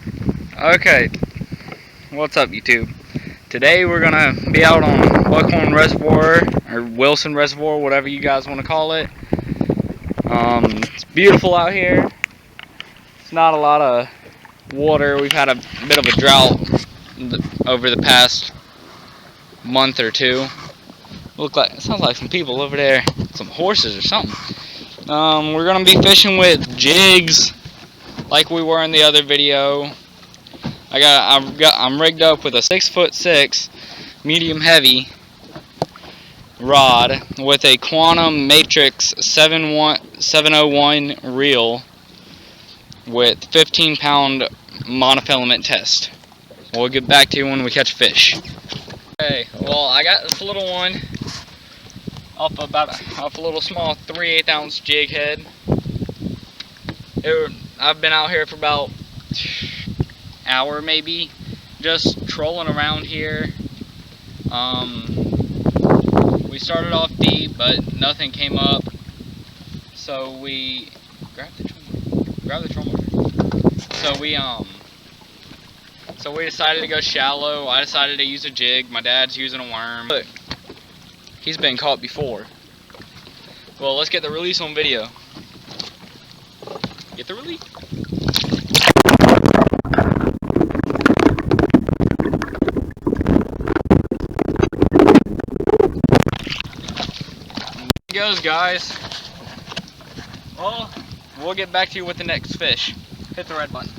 Okay, what's up YouTube? Today we're gonna be out on Buckhorn Reservoir, or Wilson Reservoir, whatever you guys want to call it. It's beautiful out here. It's not a lot of water. We've had a bit of a drought over the past month or two. It sounds like some people over there, some horses or something. We're gonna be fishing with jigs, like we were in the other video. I'm rigged up with a 6'6" medium heavy rod with a Quantum Matrix 701 reel with 15-pound monofilament test. We'll get back to you when we catch fish. Okay, well I got this little one off a little small 3/8 ounce jig head. I've been out here for about hour maybe, just trolling around here. We started off deep, but nothing came up, so we grab the troll. So we decided to go shallow. I decided to use a jig. My dad's using a worm. Look, he's been caught before. Well, let's get the release on video. Get the release. There goes, guys. Well, we'll get back to you with the next fish. Hit the red button.